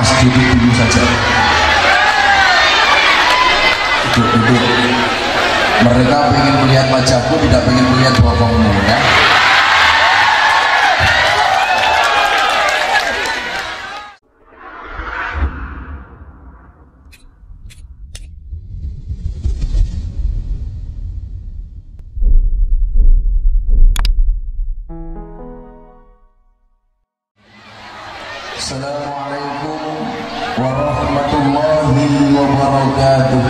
Mas duduk dulu saja. Duduk. Mereka ingin melihat wajahku, tidak ingin melihat bokongmu ya. Assalamualaikum warahmatullahi wabarakatuh.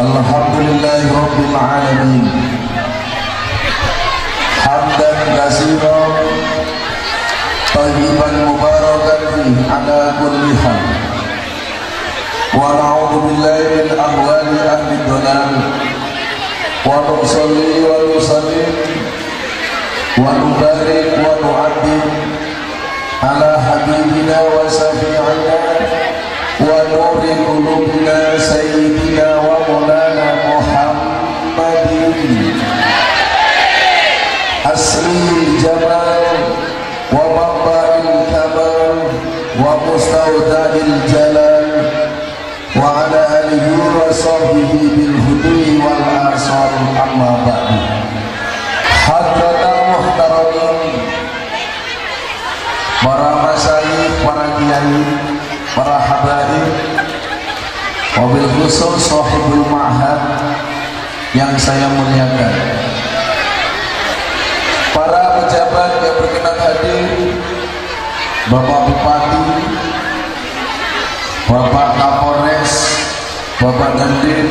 Alhamdulillahi rabbil alamin. Hamdan katsiran thayyiban mubarakan fihi ala kulli hal. Wa na'udzu billahi min ahwali ahli dhalal. Wa nusalli wa nusallim wa nubarik wa nu'addim ala habibina wa syafi'ina wa nuri qulubina sayyidina wa maulana Muhammadin asli jamal wa maba'il kamal wa mustawda'il jalal wa ala alihi wa sahbihi bil hudui wal asar amma ba'du. Hadratul muhtaramin, para masyayikh, para kiai, para habaib, wabil khusus sahibul ma'had yang saya muliakan, para pejabat yang berkenan hadir, Bapak Bupati, Bapak Kapolres, Bapak Dandim,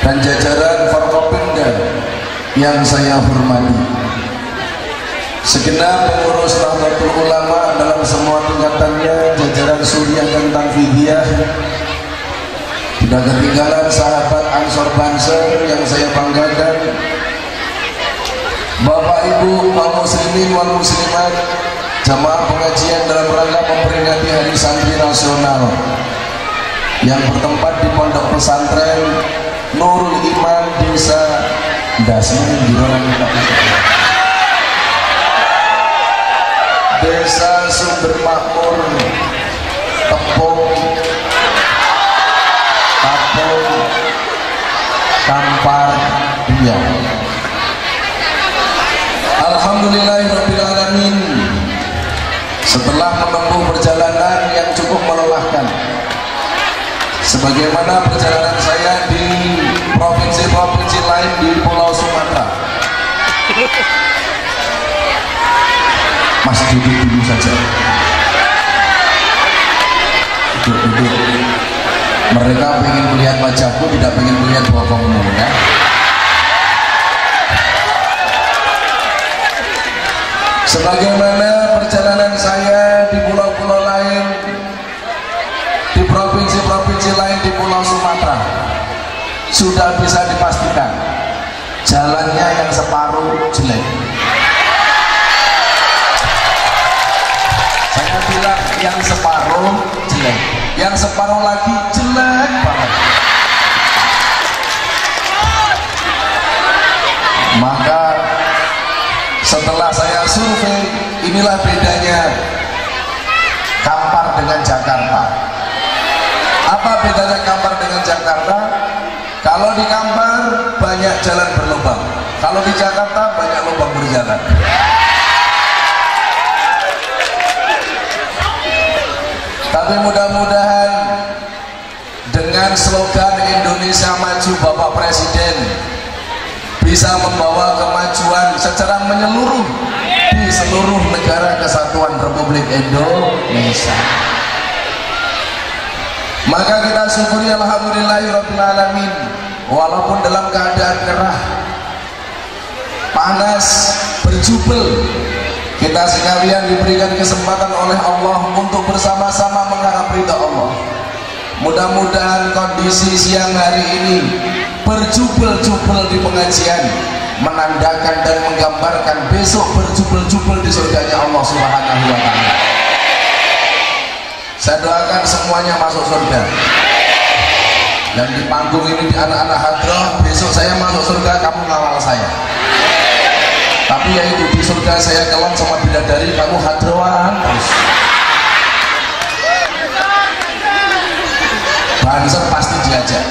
dan jajaran Forkopimda yang saya hormati, segenap pengurus Nahdlatul Ulama dalam semua tingkatannya, jajaran Suriah dan Tanfidiyah, tidak ketinggalan sahabat Ansor Banser yang saya banggakan, Bapak Ibu kaum muslimin wal muslimat, jamaah pengajian dalam rangka memperingati Hari Santri Nasional yang bertempat di Pondok Pesantren Nurul Iman Desa Desa Sumber Makmur Tepung Kapung Kampar Riau. Alhamdulillahirabbil alamin. Setelah menempuh perjalanan yang cukup melelahkan, sebagaimana perjalanan saya di provinsi-provinsi lain di Pulau Sumatera. Mas duduk dulu saja. Duduk. Mereka ingin melihat wajahku, tidak ingin melihat bokongmu ya. Sebagaimana perjalanan saya di pulau-pulau lain, di provinsi-provinsi lain di Pulau Sumatera, sudah bisa dipastikan jalannya yang separuh jelek. Saya bilang yang separuh jelek, yang separuh lagi jelek banget. Maka setelah saya survei, inilah bedanya Kampar dengan Jakarta. Apa bedanya Kampar dengan Jakarta? Kalau di Kampar banyak jalan berlubang, kalau di Jakarta banyak lubang berjalan. Tapi mudah-mudahan dengan slogan Indonesia Maju Bapak Presiden bisa membawa kemajuan secara menyeluruh di seluruh negara kesatuan Republik Indonesia. Maka kita syukuri alhamdulillahirabbil alamin, walaupun dalam keadaan gerah, panas, berjubel, kita sekalian diberikan kesempatan oleh Allah untuk bersama-sama mengharap ridha Allah. Mudah-mudahan kondisi siang hari ini berjubel-jubel di pengajian menandakan dan menggambarkan besok berjubel-jubel di surganya Allah Subhanahu wa ta'ala. Saya doakan semuanya masuk surga. Dan di panggung ini di anak-anak hadroh, besok saya masuk surga, kamu ngawal saya. Tapi ya itu, di surga saya kelon sama bidadari, kamu hadroan terus. Banser pasti diajak,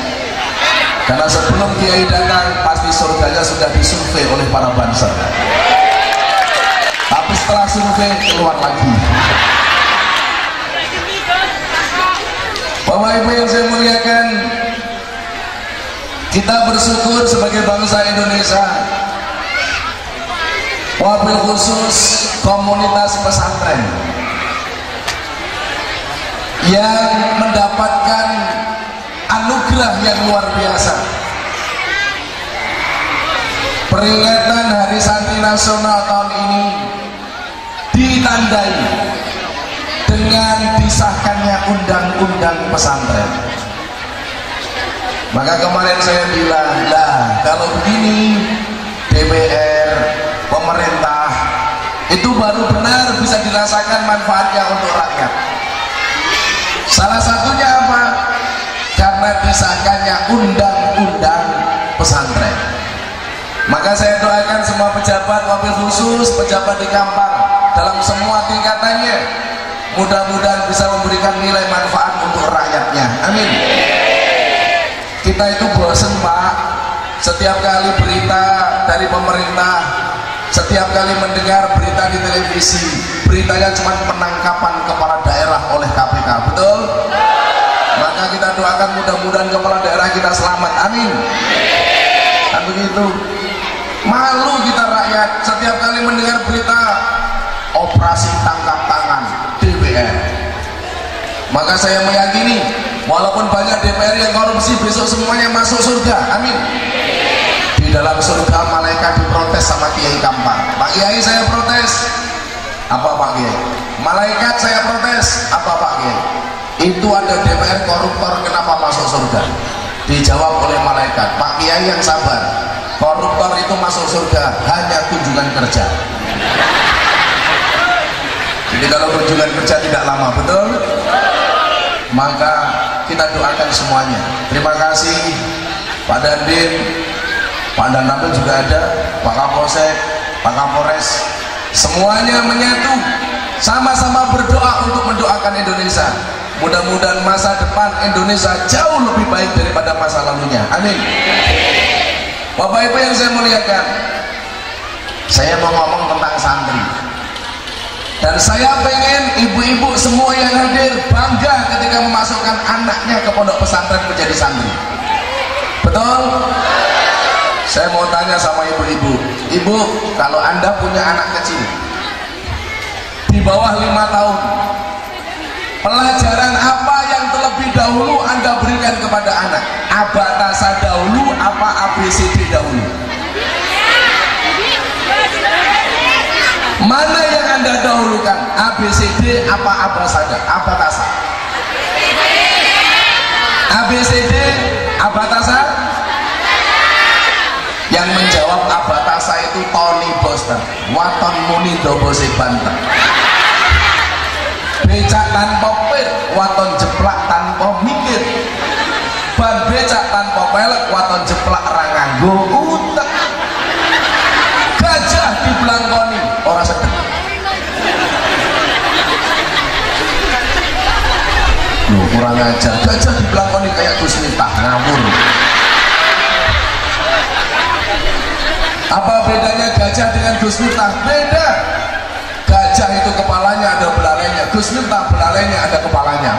karena sebelum kiai datang pasti surganya sudah disurvei oleh para banser. Tapi setelah survei keluar lagi. Bapak Ibu yang saya muliakan, kita bersyukur sebagai bangsa Indonesia, wabil khusus komunitas pesantren yang mendapatkan anugerah yang luar biasa. Peringatan Hari Santri Nasional tahun ini ditandai dengan disahkannya undang-undang pesantren. Maka kemarin saya bilang, lah kalau begini DPR, pemerintah itu baru benar bisa dirasakan manfaatnya untuk rakyat. Salah satunya apa? Karena disahkannya undang-undang pesantren. Maka saya doakan semua pejabat, wabil khusus pejabat di Kampar dalam semua tingkatannya, mudah-mudahan bisa memberikan nilai manfaat untuk rakyatnya. Amin. Kita itu bosan Pak, setiap kali berita dari pemerintah, setiap kali mendengar berita di televisi, beritanya cuma penangkapan kepala daerah oleh KPK, betul? Maka kita doakan mudah-mudahan kepala daerah kita selamat, amin. Kan begitu. Malu kita rakyat setiap kali mendengar berita operasi tangkap tangan DPR. Maka saya meyakini walaupun banyak DPR yang korupsi, besok semuanya masuk surga, amin. Di dalam surga malaikat diprotes sama Kiai Kampar. Pak Kiai saya protes. Apa Pak Kiai? Malaikat saya protes. Apa Pak Kiai? Itu ada DPR koruptor, kenapa masuk surga? Dijawab oleh malaikat, Pak Kiai yang sabar, koruptor itu masuk surga hanya kunjungan kerja. Jadi kalau kunjungan kerja tidak lama, betul? Maka kita doakan semuanya. Terima kasih Pak Dandim, Pak Dandim juga ada, Pak Kapolsek, Pak Kapolres, semuanya menyatu, sama-sama berdoa untuk mendoakan Indonesia. Mudah-mudahan masa depan Indonesia jauh lebih baik daripada masa lalunya, amin. Bapak Ibu yang saya muliakan, saya mau ngomong tentang santri, dan saya pengen ibu-ibu semua yang hadir bangga ketika memasukkan anaknya ke pondok pesantren menjadi santri, betul? Saya mau tanya sama ibu-ibu, ibu kalau anda punya anak kecil di bawah 5 tahun, pelajaran apa yang terlebih dahulu anda berikan kepada anak? Abatasa dahulu apa ABCD dahulu? Mana yang anda dahulukan? ABCD apa abatasa? ABCD abatasa? Yang menjawab abatasa itu Tony Boston, waton muni dobose banten. Becak tanpa pir, waton jeplak tanpa mikir. Ban becak tanpa pelek, waton jeplak ra nganggo utek. Gajah dibelangkoni ora sedek. Loh, kurang ajar. Gajah dibelangkoni kayak Gus Miftah, ngawur. Apa bedanya gajah dengan Gus Miftah? Beda. Gajah itu kepalanya ada belalainya, Gus Miftah belalainya ada kepalanya.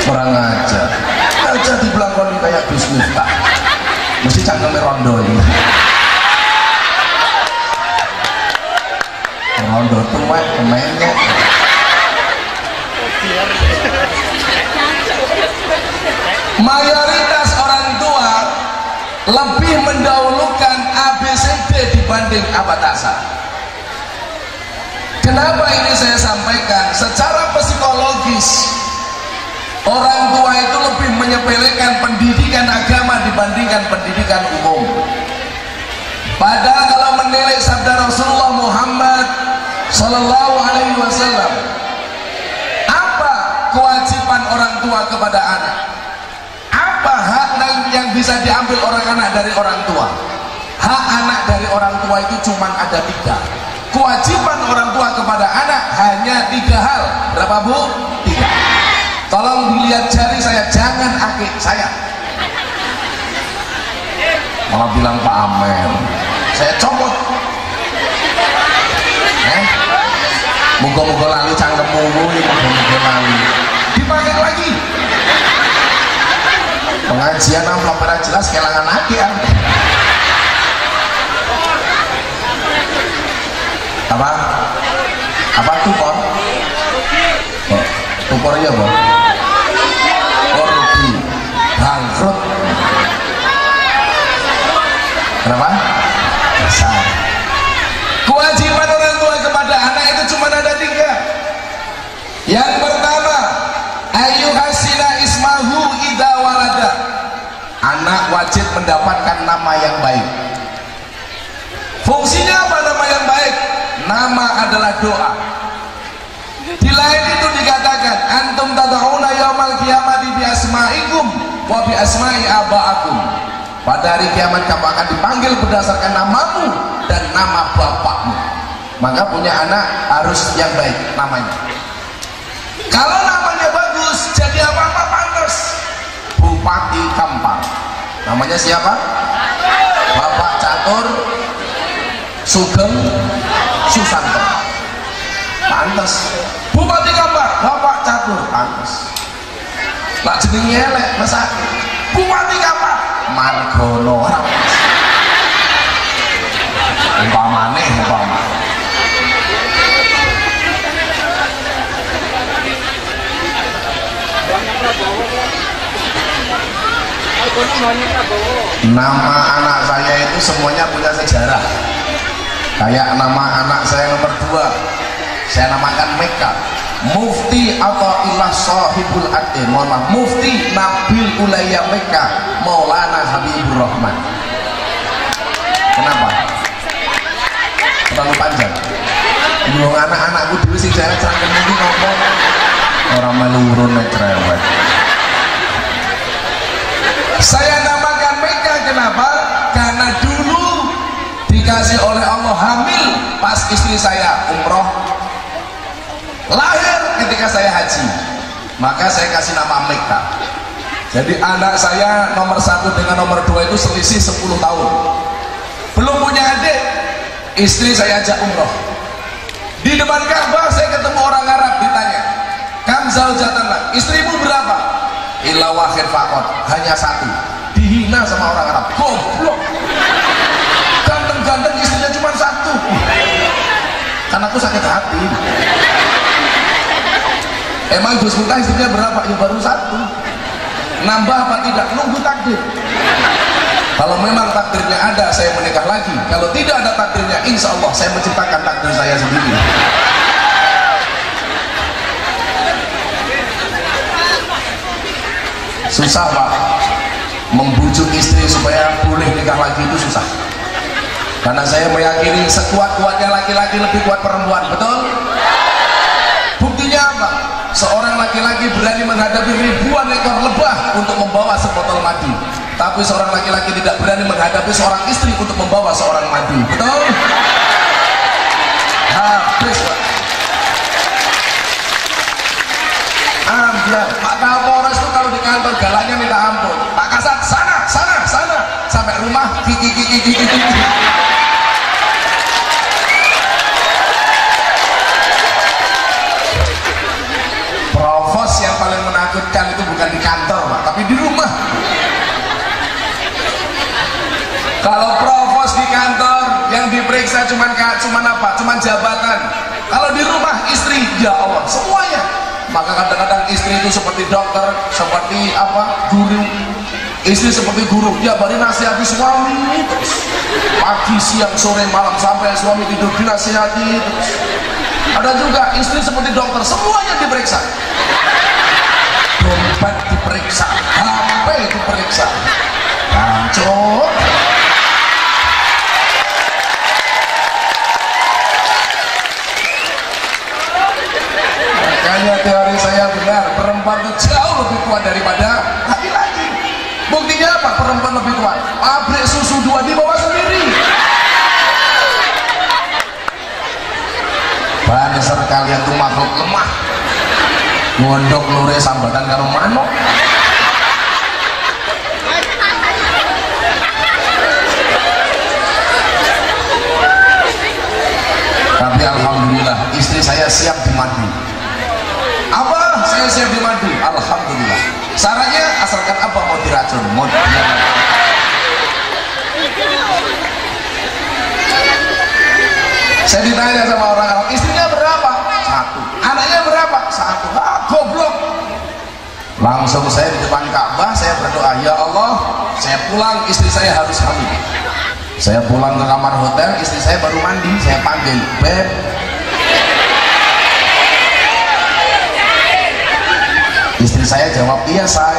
Kurang ajar. Gajah dibelangkoni kayak Gus Miftah, mesti cangkeme rondo ini. Rondo tuwek kemenyek. Mayoritas orang tua lebih mendahulukan ABCD dibanding abatasa. Kenapa ini saya sampaikan? Secara psikologis, orang tua itu lebih menyepelekan pendidikan agama dibandingkan pendidikan umum. Padahal kalau menilik sabda Rasulullah Muhammad Sallallahu Alaihi Wasallam, apa kewajiban orang tua kepada anak? Apa hak yang bisa diambil orang anak dari orang tua. Hak anak dari orang tua itu cuma ada 3. Kewajiban orang tua kepada anak hanya 3 hal. Berapa Bu? 3. Tolong dilihat jari saya, jangan akik saya. Malah bilang Pak Amel, saya copot. Moga-moga lali cangkemmu, moga-moga lali. Dipakai lagi. Pengajian amplop pada jelas kelangan lagi ya. Apa tupor? Oh, tupor ya Bang? Oh rugi, bangkrut. Kenapa? Besar. Kewajiban orang tua kepada anak itu cuma ada 3. Yang pertama, ayyuhasina ismahu idza walada. Anak wajib mendapatkan nama yang baik. Fungsinya apa nama yang baik? Nama adalah doa. Di lain itu dikatakan, antum tad'una yaumal qiyamati bi asma'ikum wa bi asma'i aba'akum. Pada hari kiamat kamu akan dipanggil berdasarkan namamu dan nama bapakmu. Maka punya anak harus yang baik namanya. Kalau namanya bagus, jadi apa-apa pantas. Bupati Kampar. Namanya siapa? Bapak Catur Sugeng Susanto. Pantas. Bupati Kampar, Bapak Catur, pantas. Lah jenenge elek, masa Bupati Kampar Margono. Umpamane. Nama anak saya itu semuanya punya sejarah. Kayak nama anak saya nomor 2, saya namakan Meka. Mufti Athaillah Shahibul Adil, Mufti Nabil Ulayya Meka Maulana Habibur Rahman. Kenapa? Terlalu panjang. Nyuwun anak-anakku dhewe sing jare cangkem iki ngomong ora melurun nek cerewet. Saya namakan Meka kenapa? Karena dulu dikasih oleh Allah hamil pas istri saya umroh, lahir ketika saya haji, maka saya kasih nama Meka. Jadi anak saya nomor 1 dengan nomor 2 itu selisih 10 tahun. Belum punya adik, istri saya ajak umroh. Di depan Ka'bah saya ketemu orang Arab, ditanya, "Kam zaujatan, istrimu berapa?" Illa wahid faqat, hanya 1. Dihina sama orang Arab. Goblok. Ganteng-ganteng istrinya cuma 1. Kan aku sakit hati. Emang Gus Miftah istrinya berapa? Ya baru 1. Nambah apa tidak? Nunggu takdir. Kalau memang takdirnya ada, saya menikah lagi. Kalau tidak ada takdirnya, insya Allah saya menciptakan takdir saya sendiri. Susah Pak, membujuk istri supaya boleh nikah lagi itu susah. Karena saya meyakini sekuat-kuatnya laki-laki lebih kuat perempuan, betul? Buktinya apa? Seorang laki-laki berani menghadapi ribuan ekor lebah untuk membawa sebotol madu. Tapi seorang laki-laki tidak berani menghadapi seorang istri untuk membawa seorang madu, betul? Habis Pak. Ambil Pak Kapolres itu kalau di kantor galaknya minta ampun. Pak Kasat sana sampai rumah gigi. Provos yang paling menakutkan itu bukan di kantor Pak, tapi di rumah. Kalau provos di kantor yang diperiksa cuman jabatan. Kalau di rumah istri, ya Allah, semuanya. Maka kadang-kadang istri itu seperti dokter, seperti guru. Istri seperti guru, dia bari nasihati suami terus. Pagi, siang, sore, malam sampai suami tidur dinasihati terus. Ada juga istri seperti dokter, semuanya diperiksa. Dompet diperiksa, HP diperiksa. Hancur. Makanya teori saya benar, perempuan itu jauh lebih kuat daripada laki-laki. Buktinya apa? Perempuan kalian tuh makhluk lemah, ngondok lore sambatan karo manuk. Tapi alhamdulillah istri saya siap dimadu. Apa? Saya siap dimadu. Alhamdulillah. Sarannya asalkan apa mau diracun, mau saya ditanya sama orang-orang, istrinya berapa? Satu. Anaknya berapa? Satu. Ah, goblok. Langsung saya di depan Ka'bah, saya berdoa, ya Allah, saya pulang, istri saya harus hamil. Saya pulang ke kamar hotel, istri saya baru mandi, saya panggil, Beb. Istri saya jawab, iya say.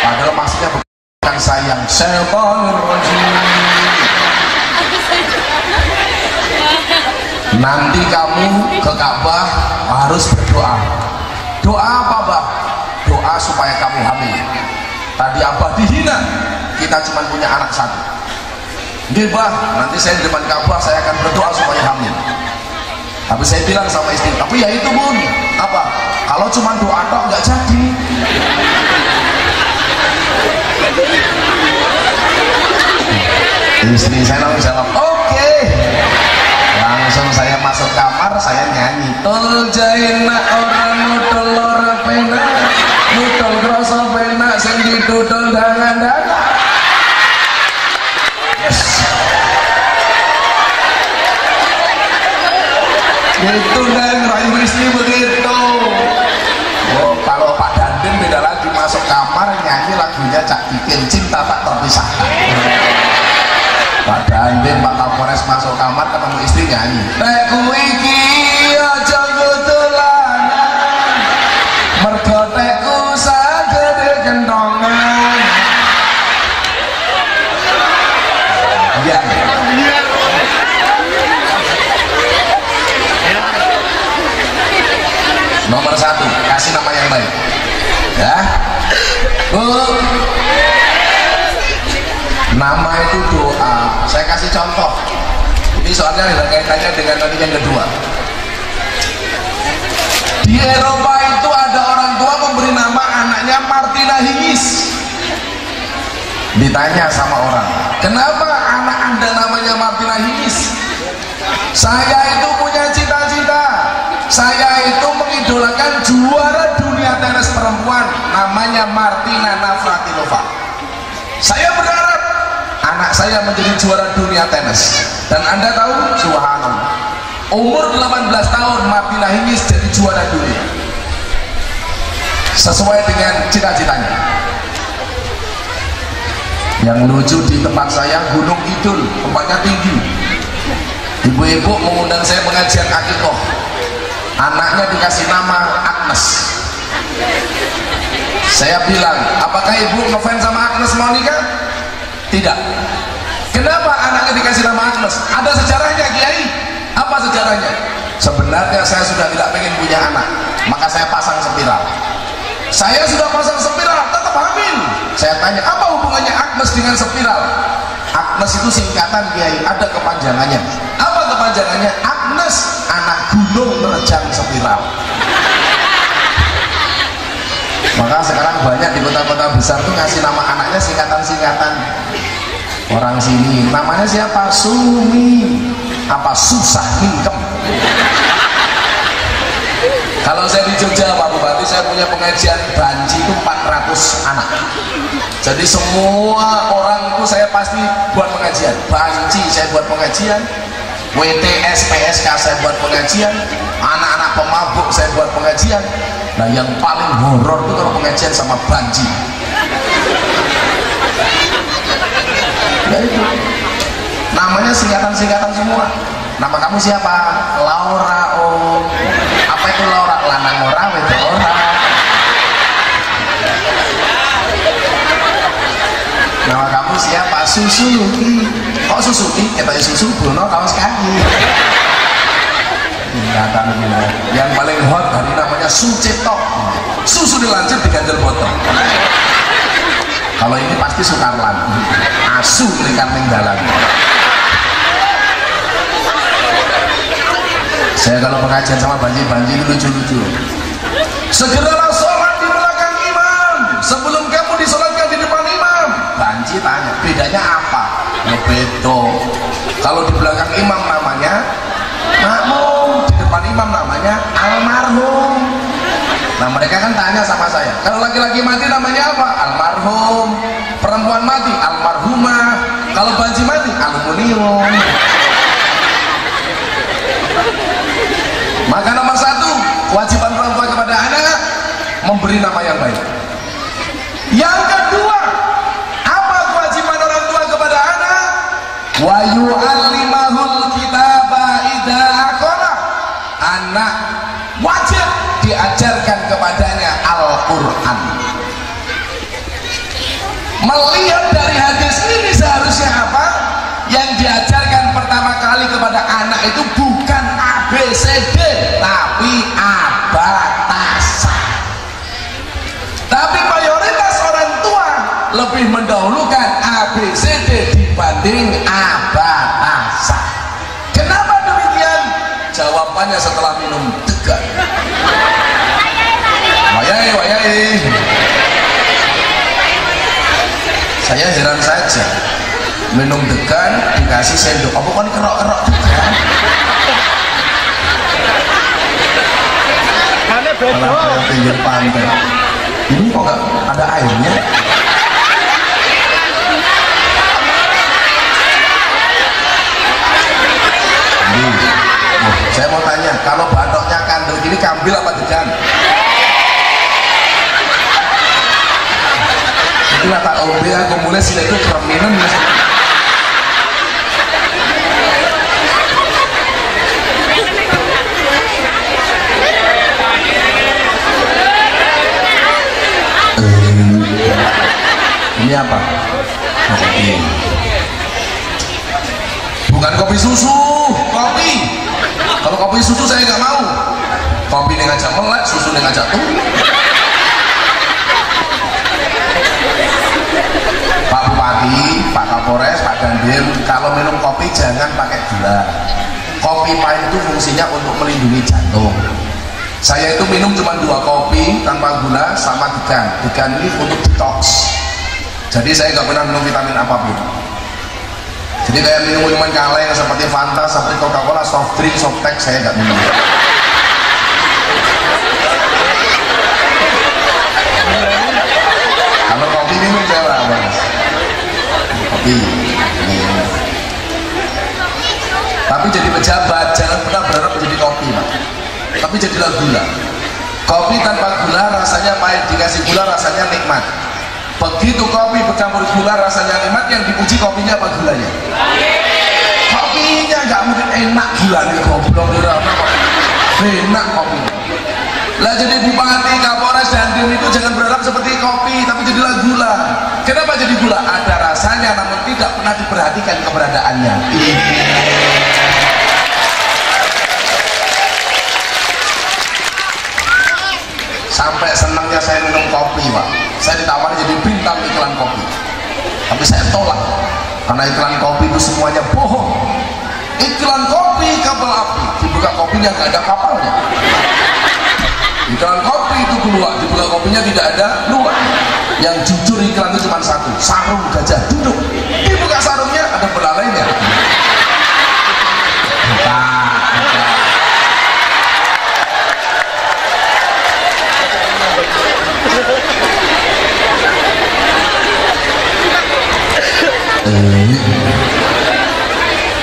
Padahal maksudnya bukan sayang, syaitanir rajim. Nanti kamu ke Ka'bah harus berdoa. Doa apa, Bah? Doa supaya kamu hamil. Tadi Abah dihina, kita cuma punya anak satu. Nggih, Bah, nanti saya di depan Ka'bah saya akan berdoa supaya hamil. Tapi saya bilang sama istri, tapi ya itu Bun, apa? Kalau cuma doa tok nggak jadi. Istri saya langsung jawab, oke. Langsung saya masuk kamar, saya nyanyi. Tol jaina orang nudol ora penak, nudol kroso penak, sing didudol dangan-dangan. Yes. Gitu kan, rayu istri begitu. Oh, kalau Pak Dandim beda lagi, masuk kamar nyanyi lagunya Cak Bikin, Cinta Tak Terpisahkan. Pak Dandim, Pak Kapolres masuk kamar ketemu istri nyanyi. Nek kuwi iki aja gudulanan, mergo tekku sagede kentongan. Iya. Nomor satu, kasih nama yang baik. Ya, Bu. Nama itu doa. Saya kasih contoh. Ini soalnya ada kaitannya dengan tadi yang kedua. Di Eropa itu ada orang tua memberi nama anaknya Martina Hingis. Ditanya sama orang, kenapa anak anda namanya Martina Hingis? Saya itu punya cita-cita. Saya itu mengidolakan juara dunia tenis perempuan namanya Martina Navratilova. Saya berharap anak saya menjadi juara dunia tenis. Dan anda tahu, subhanallah, umur 18 tahun Martina Hingis jadi juara dunia sesuai dengan cita-citanya. Yang lucu di tempat saya Gunung Kidul, tempatnya tinggi. Ibu-ibu mengundang saya pengajian akikoh, anaknya dikasih nama Agnes. Saya bilang, apakah ibu ngefans sama Agnes mau nikah? Tidak. Kenapa anaknya dikasih nama Agnes? Ada sejarahnya, Kiai. Apa sejarahnya? Sebenarnya saya sudah tidak pengen punya anak, maka saya pasang spiral. Saya sudah pasang spiral, tetap hamil. Saya tanya, apa hubungannya Agnes dengan spiral? Agnes itu singkatan, Kiai, ada kepanjangannya. Apa kepanjangannya? Agnes, anak gunung menerjang spiral. Maka sekarang banyak di kota-kota besar tuh ngasih nama anaknya singkatan-singkatan. Orang sini namanya siapa? Sumi. Apa? Susah Mingkem. Kalau saya di Jogja, Pak Bupati, saya punya pengajian banci itu 400 anak. Jadi semua orang itu saya pasti buat pengajian. Banci saya buat pengajian, WTS, PSK saya buat pengajian, anak-anak pemabuk saya buat pengajian. Nah yang paling horor itu kalau pengajian sama banci. Ya itu, namanya singkatan-singkatan semua. Nama kamu siapa? Laura. Oh, apa itu Laura? Lanang ora, wedok ora. Nama kamu siapa? Susuki. Kok Susuki? Kita susu Bruno kaos kaki. Yang paling hot hari namanya Sucipto. Susu dilancip diganjel botol. Kalau ini pasti Sukarlan. Asu likan ninggalan. Saya kalau pengajian sama banji-banji lucu-lucu. Segeralah sholat di belakang imam sebelum kamu disolatkan di depan imam. Banji tanya, bedanya apa? Beda. Kalau di belakang imam namanya makmum, di depan imam namanya almarhum. Nah mereka kan tanya sama saya, kalau laki-laki mati namanya apa? Almarhum. Perempuan mati almarhumah. Kalau banji mati aluminium. Maka nomor satu, kewajiban orang tua kepada anak memberi nama yang baik. Yang kedua, apa kewajiban orang tua kepada anak? Wa yu'allimahul kitaba idza aqala. Anak wajib diajarkan kepadanya Al-Qur'an. Melihat dari hadis ini seharusnya apa? Yang diajarkan pertama kali kepada anak itu bukan ABCD tapi abatasa. Tapi mayoritas orang tua lebih mendahulukan ABCD dibanding abatasa. Kenapa demikian? Jawabannya setelah minum degan. Wayai. Saya heran saja, minum degan dikasih sendok apa kan kerok-kerok degan. Malah kayak pinggir pantai. Ini kok nggak ada airnya? Saya mau tanya, kalau batuknya kandel gini kambil apa degan? Itulah tak ombe aku mulai sila itu kereminan. Ini apa? Kopi. Bukan kopi susu, kopi. Kalau kopi susu saya nggak mau. Kopi ini ngajak melek, susu ini ngajak tuh. Pak Bupati, Pak Kapolres, Pak Dandim, kalau minum kopi jangan pakai gula. Kopi pahit itu fungsinya untuk melindungi jantung. Saya itu minum cuma 2 kopi tanpa gula sama degan. Degan ini untuk detox. Jadi saya nggak pernah minum vitamin apapun. Jadi kayak minum minuman kaleng seperti Fanta, seperti Coca-Cola, soft drink, soft tech saya nggak minum. Kalau kopi minum saya Mas. Kopi. Tapi jadi pejabat jangan pernah berharap menjadi kopi Pak. Tapi jadilah gula. Kopi tanpa gula rasanya pahit, dikasih gula rasanya nikmat. Begitu kopi bercampur gula rasanya nikmat, yang dipuji kopinya apa gulanya? Kopinya nggak mungkin enak, gulanya goblok enak kopi. Lah jadi bupati, Kapolres, Dandim itu jangan berharap seperti kopi, tapi jadilah gula. Kenapa jadi gula? Ada rasanya namun tidak pernah diperhatikan keberadaannya. Sampai senangnya saya minum kopi Pak. Saya ditawari jadi bintang iklan kopi, tapi saya tolak karena iklan kopi itu semuanya bohong. Iklan kopi kapal api, dibuka kopinya nggak ada kapalnya. Iklan kopi itu keluar, dibuka kopinya tidak ada luar. Yang jujur iklan itu cuma satu, sarung gajah duduk, dibuka sarungnya ada belalainya.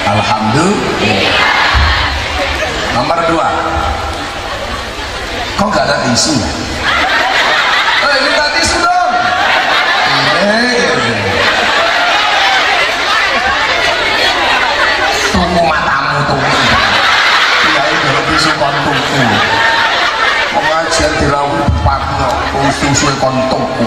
Alhamdulillah. Nomor 2, kok nggak ada tisu ya? Minta tisu dong. Tunggu matamu tunggu. Kiai kalau tisu kontuku. Pengajian dirawat bupati kok susu kontuku.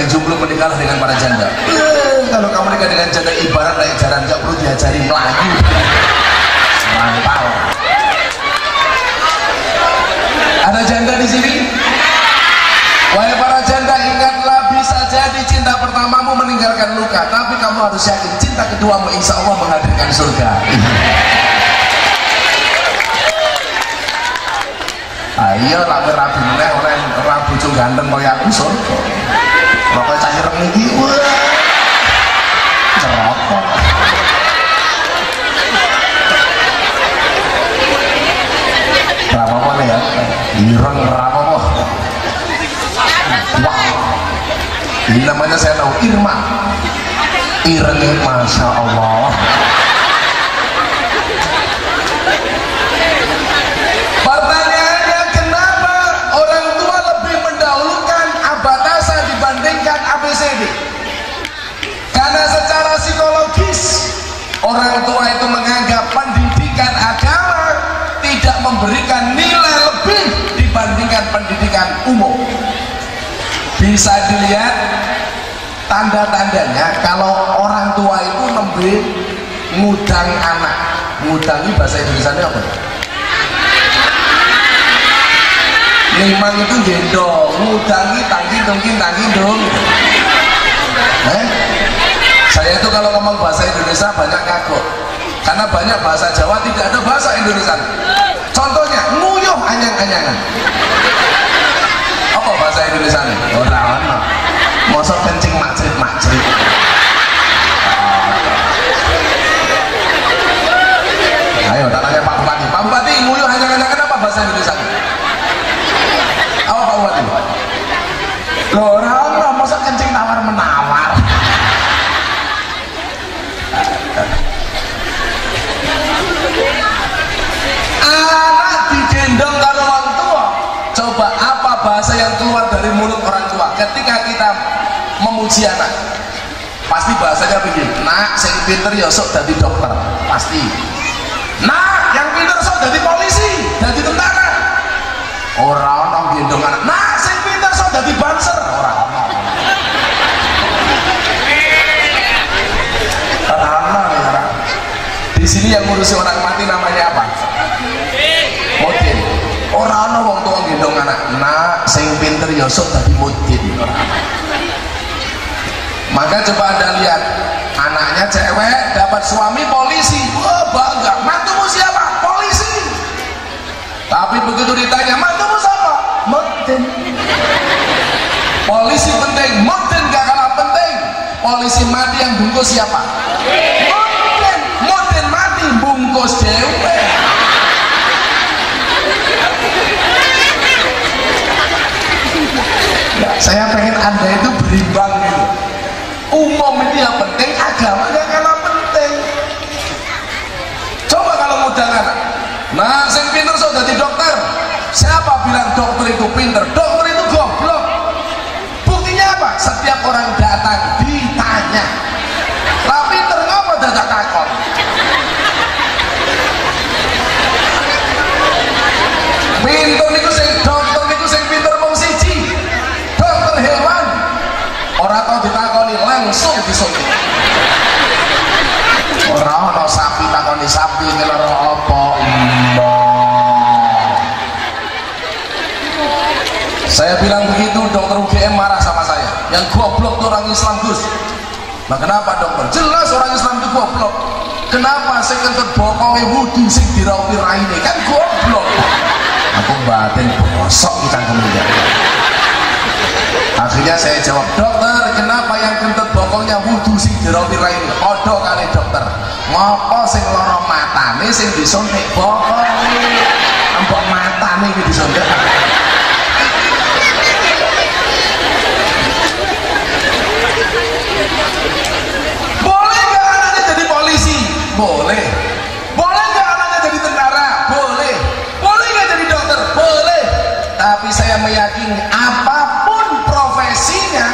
jomblo menikah dengan para janda. Kalau kamu menikah dengan janda ibarat naik jalan, nggak perlu diajari Melayu. Mantap. Ada janda di sini? Wahai para janda, ingatlah bisa jadi cinta pertamamu meninggalkan luka, tapi kamu harus yakin cinta keduamu insya Allah menghadirkan surga. Ayo lampir rabi meneh oleh rabu cung ganteng kaya aku surga. Rokok cah ireng iki wah cerokok. Apa-apa ya ireng apa-apa. Wah ini namanya saya tahu Irma ireng, Masya Allah. Pertanyaannya, kenapa orang tua lebih mendahulukan abatasa dibandingkan ABCD? Karena secara psikologis orang tua itu menganggap pendidikan agama tidak memberikan nilai lebih dibandingkan pendidikan umum. Bisa dilihat tanda-tandanya kalau orang tua itu lebih ngudang anak. Ngudangi bahasa Indonesianya apa? Nimang itu gendong, ngudangi tangki dong. Saya itu kalau ngomong bahasa Indonesia banyak kagok, karena banyak bahasa Jawa tidak ada bahasa Indonesia. Contohnya nguyuh anyang-anyangan. Apa bahasa Indonesia nih? Orang mosok kencing macrit. Ayo tak tanya Pak Bupati. Pak Bupati, nguyuh anyang-anyangan apa bahasa Indonesia? Apa Pak Bupati? Orang mosok kencing tawar menawar. Anak digendong kalau orang tua. Coba apa bahasa yang keluar dari mulut orang tua ketika kita memuji anak? Pasti bahasanya begini, nak sing pinter ya sok dadi dokter, pasti. Nak yang pinter sok dadi polisi, dadi tentara. Orang gendong anak, nak sing pinter sok dadi banser, orang. Di sini yang ngurusi orang mati namanya apa? Mudin. Orang wong tua gendong anak, nak sing pinter ya sok dadi mudin. Maka coba Anda lihat, anaknya cewek dapat suami polisi, wah bangga. Mantumu siapa? Polisi. Tapi begitu ditanya, mantumu siapa? Mudin. Polisi penting, mudin gak kalah penting. Polisi mati yang bungkus siapa? Mudin mati bungkus dewe. Ya, saya pengen Anda itu berimbang gitu. Umum itu yang penting, agama gak kalah penting. Coba kalau mudah anak, nah sing pinter sok jadi dokter. Siapa bilang dokter itu pinter? Dokter itu goblok. Buktinya apa? Setiap orang datang ditanya, lah pinter ngapa dadak takon? Pinter niku sing dokter niku sing pinter mung siji, dokter hewan. Orang tau ditakoni langsung disuntik. Orang ono sapi takoni sapi ngeloro apa? Saya bilang begitu, dokter UGM marah sama saya. Yang goblok itu orang Islam, Gus. Nah kenapa dokter? Jelas orang Islam itu goblok. Kenapa sing kentut bokonge wudu sing diraupi raine? Kan goblok. Aku batin bosok kita kemudian. Akhirnya saya jawab, dokter, kenapa yang kentut bokongnya wudu sing diraupi raine? Podo kali dokter. Ngopo sing loro matane sing disuntik bokonge? Empok matane iki disuntik. Boleh nggak anaknya jadi polisi? Boleh. Boleh nggak anaknya jadi tentara? Boleh. Boleh nggak jadi dokter? Boleh. Tapi saya meyakini apapun profesinya,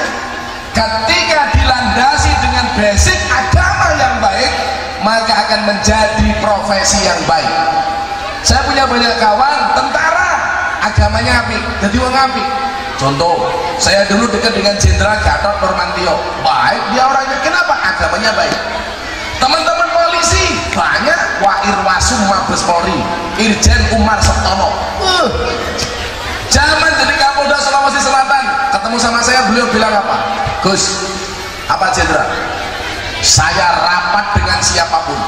ketika dilandasi dengan basic agama yang baik, maka akan menjadi profesi yang baik. Saya punya banyak kawan tentara, agamanya apik, jadi wong apik. Contoh, saya dulu dekat dengan Jenderal Gatot Nurmantio, baik dia orangnya. Kenapa? Agamanya baik. Teman-teman polisi banyak, Wairwasum Mabes Polri, Irjen Umar Septono. Zaman jadi Kapolda Sulawesi Selatan, ketemu sama saya, beliau bilang apa? Gus, apa Jenderal? Saya rapat dengan siapapun.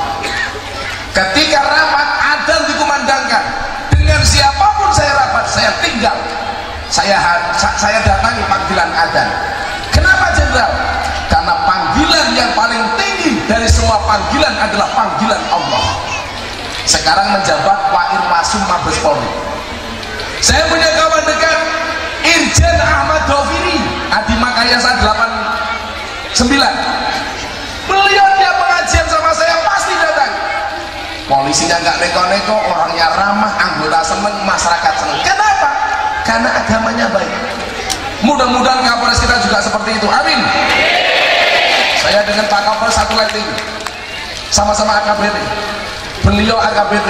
Ketika rapat, adzan dikumandangkan, dengan siapapun saya rapat, saya tinggal. Saya datangi panggilan adzan. Kenapa Jenderal? Karena panggilan yang paling tinggi dari semua panggilan adalah panggilan Allah. Sekarang menjabat Wairwasum Mabes Polri. Saya punya kawan dekat Irjen Ahmad Doviri, Adi Makayasa 89. Beliau dia pengajian sama saya pasti datang. Polisinya nggak neko-neko, orangnya ramah, anggota seneng, masyarakat seneng. Kenapa? Karena agamanya baik. Mudah-mudahan Kapolres kita juga seperti itu. Amin. Saya dengan Pak Kapolres satu lighting, sama-sama AKBP. Beliau AKBP,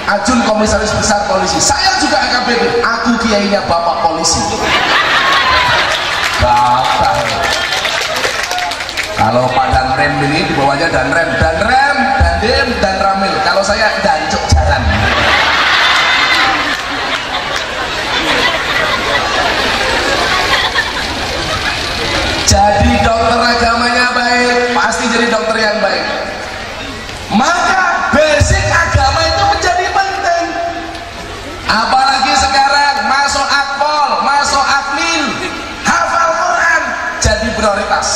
Ajun Komisaris Besar Polisi. Saya juga AKBP. Aku kiainya Bapak Polisi. Bapak. Kalau Pak Danrem ini di bawahnya Danrem, Dandim, dan Ramil. Kalau saya Dancuk Jalan. Jadi dokter agamanya baik, pasti jadi dokter yang baik. Maka basic agama itu menjadi penting. Apalagi sekarang masuk akpol, masuk akmil, hafal Quran jadi prioritas.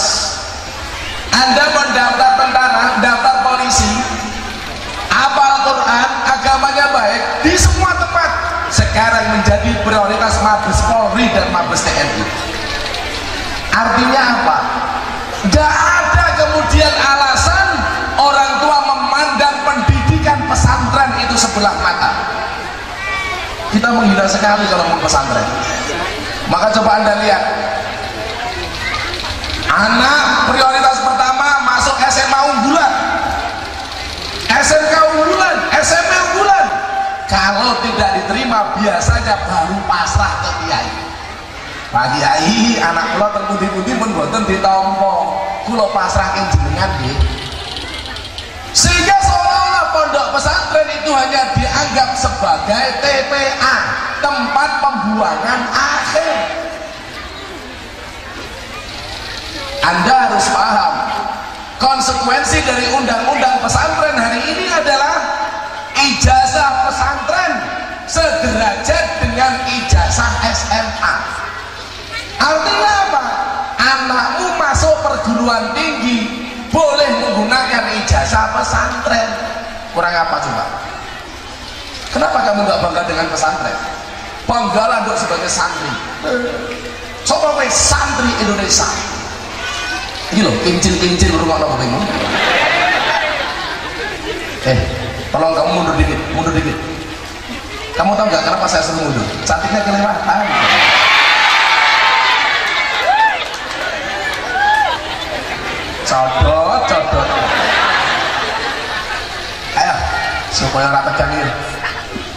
Anda mendaftar tentara, daftar polisi, hafal Quran, agamanya baik, di semua tempat sekarang menjadi prioritas Mabes Polri dan Mabes TNI. Artinya apa? Gak ada kemudian alasan orang tua memandang pendidikan pesantren itu sebelah mata. Kita menghina sekali kalau mau pesantren. Maka coba Anda lihat, anak prioritas pertama masuk SMA unggulan, SMK unggulan, SMP unggulan. Kalau tidak diterima biasanya baru pasrah ke kiai. Pak Kiai, anak kula terpundi-pundi pun boten ditampa, kula pasrahke jenengan nggih. Sehingga seolah-olah pondok pesantren itu hanya dianggap sebagai TPA, tempat pembuangan akhir. Anda harus paham, konsekuensi dari undang-undang pesantren hari ini adalah ijazah pesantren sederajat dengan ijazah SMA. Artinya apa? Anakmu masuk perguruan tinggi boleh menggunakan ijazah pesantren. Kurang apa coba? Kenapa kamu nggak bangga dengan pesantren? Banggalah untuk sebagai santri. Coba weh santri Indonesia. Ini loh, kincil-kincil rumah lo kupingmu. Tolong kamu mundur dikit. Kamu tahu nggak kenapa saya suruh mundur? Cantiknya kelewatan. Codot. Ayo, supaya rata tegang ini.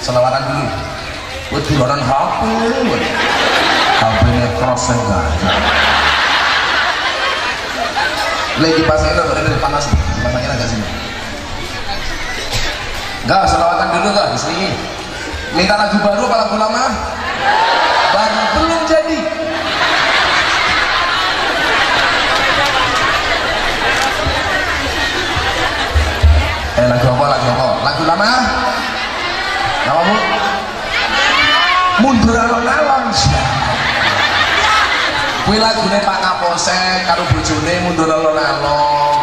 Selawatan dulu. Wih, duluan HP. HP-nya cross enggak. Lagi pas itu dari panas. Pasangin agak sini. Enggak, selawatan dulu enggak di sini. Minta lagu baru apa lagu lama? Baru belum jadi. Lagu apa? Lagu lama? Apa bu? Mundur alon-alon. Kuwi lagune Pak Kapolsek karo bojone mundur alon-alon.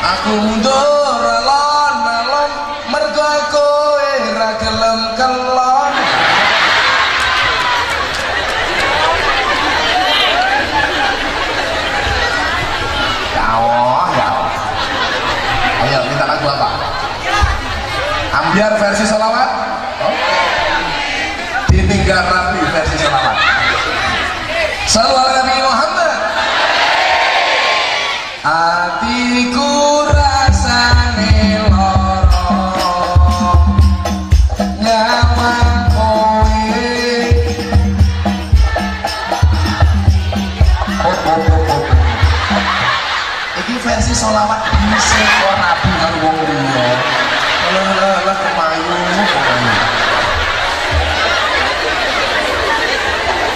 Aku mundur alon-alon mergo kowe ra gelem kelon. Ya Allah. Ayo minta lagu apa? Ambiar versi sholawat. Ditinggal Nabi versi sholawat. Shallallahu alaihi Nabi Muhammad. Atiku rasane loro ngawang kowe sih sholawat bisa kok nabi karo wong liya. Lah kemayu pokoknya.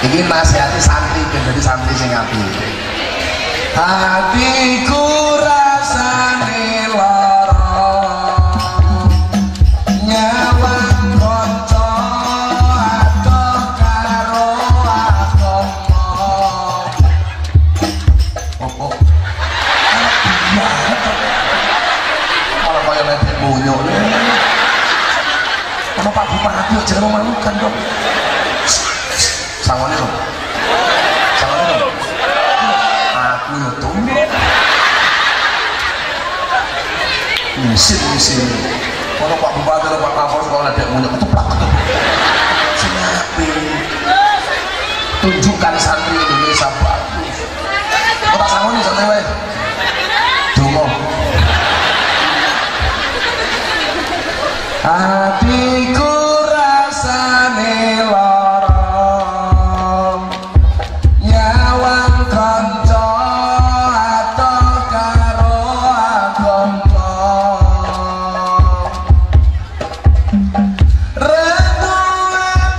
Iki nasihati santri ben dadi santri sing apik. Hatiku rasane lara nyawa kanca adoh karo agama. Oh. Kalau kaya lepet bonyok ono Pak Bupati aja memalukan dong. Sangone dong. Aku ya tunggu. Misin. Kalau Pak Bupati atau Pak Kapolres kalau ada monyok ketuplak. Senapi. Tunjukkan santri Indonesia bagus. Kota sangone santai wae. Dongo. Hatiku rasane lara nyawang kanca adoh karo agama. Retu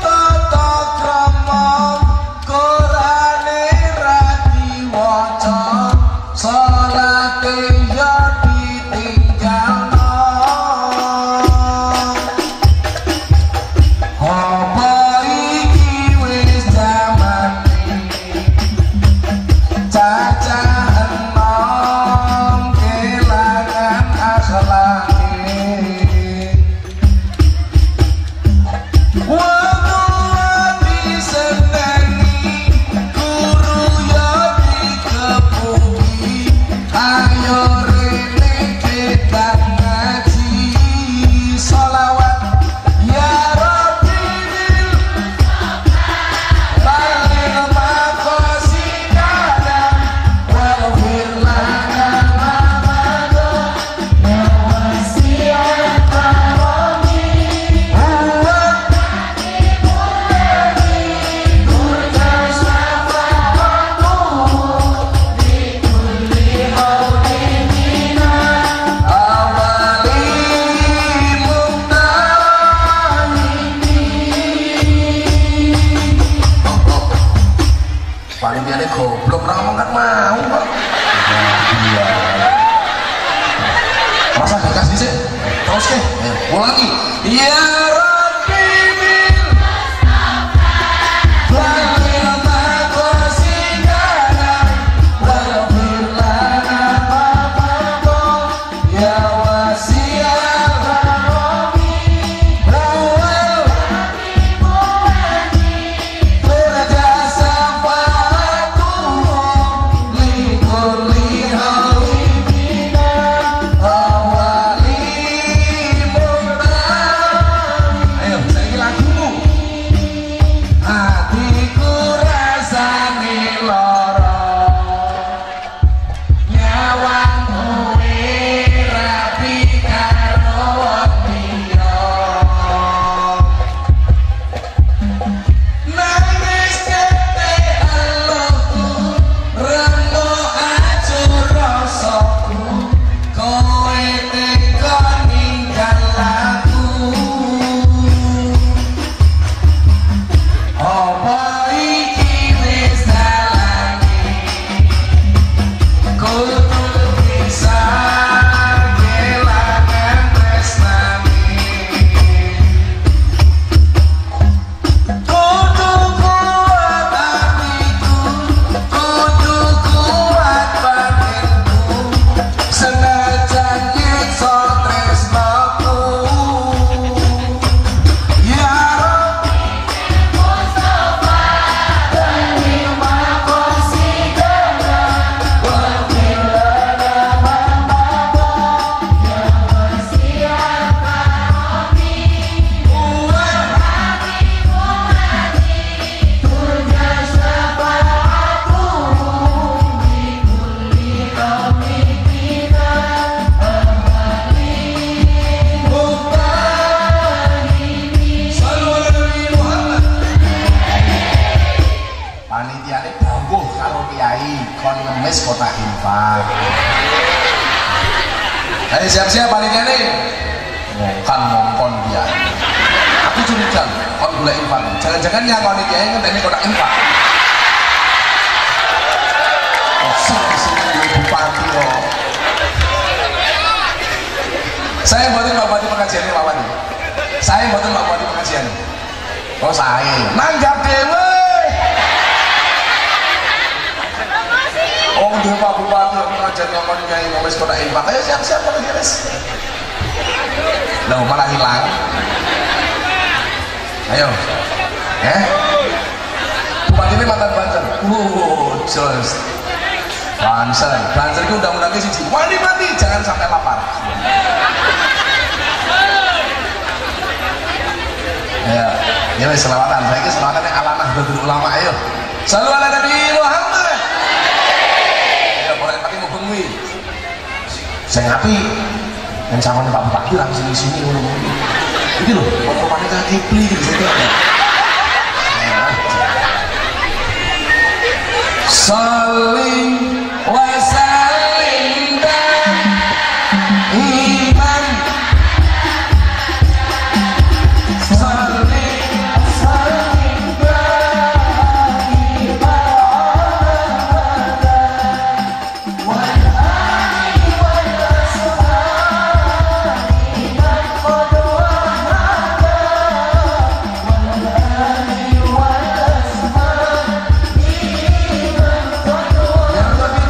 tata krama Qur'ane ra diwaca salate ya ditinggalno. Apa iki wis zamane cacah enom kelangan akhlake. Wong diseneni guru ya dikepuki. Ayo rene kita ngaji sholawat ya Rabbi balil maqasidana waghfir lana ma mada ya wasi'al karami huwa turja syafa'atuhu likulli hawlin mina awali paling biasa goblok orang ngomong kan mau Pak. Iya. Masa gak kasih sih? Terus ke? Ulangi. Ya Rabbi bil balil maqasidana waghfir lana ma mada ya wasi'al karami huwal turja syafa'atuhu Ayo siap-siap panitia nih. Kan ngongkon dia. Aku curiga, kon golek infak. Jangan-jangan yang panitia ini ngenteni kotak infak. Kosong di sini di bupati loh. Saya buatin Pak Bupati pengajian ini Pak Bupati. Saya buatin Pak Bupati pengajian. Oh saya nanggap dewe. Oh dia Pak Bupati pengajian ngomong nyai ngomong kotak infak. Ayo siap-siap kalau guys. Loh malah hilang. Ayo. Bupati ini mantan Banser. Jos. Banser itu undang-undangnya siji. Mati jangan sampai lapar. Ya wis selawatan. Saiki selawatane ala Nahdlatul Ulama ayo. Shallu ala Nabi Muhammad. Ya boleh pakai mubeng kuwi. Sing api yang sama Pak Bupati ra sini ngono. Iki lho, kok panitia Kipli gitu. Saling wasalim dan iman. Yang lebih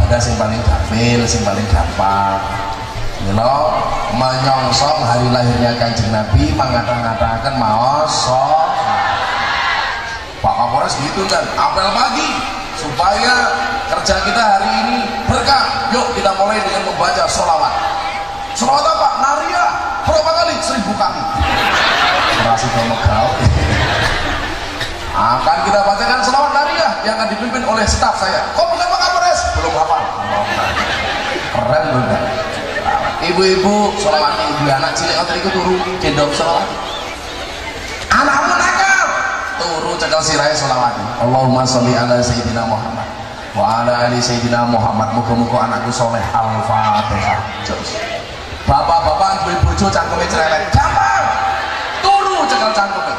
ibadah sing paling gafil, sing paling gampang. Menyongsong hari lahirnya Kanjeng Nabi, mengatakan maos Pak Kapolres gitu kan, apel pagi supaya kerja kita hari ini berkah. Yuk kita mulai dengan membaca sholawat. Sholawat apa? Naria. Berapa kali? 1000 kali. Merasa megau. Akan kita bacakan sholawat Naria yang akan dipimpin oleh staf saya. Kok bukan Pak Kapolres? Belum hafal. Keren bener. Ibu-ibu sholawat ibu anak cilik ngoten iku turu gendong sholawat. Anakmu nakal, turu cekel sirahe sholawat. Allahumma sholli ala sayyidina Muhammad wa ala ali sayyidina Muhammad. Muga-muga anakku soleh. Al-Fatihah. Bapak-bapak duwe bojo cangkeme cerewet, gampang. Turu cekel cangkeme.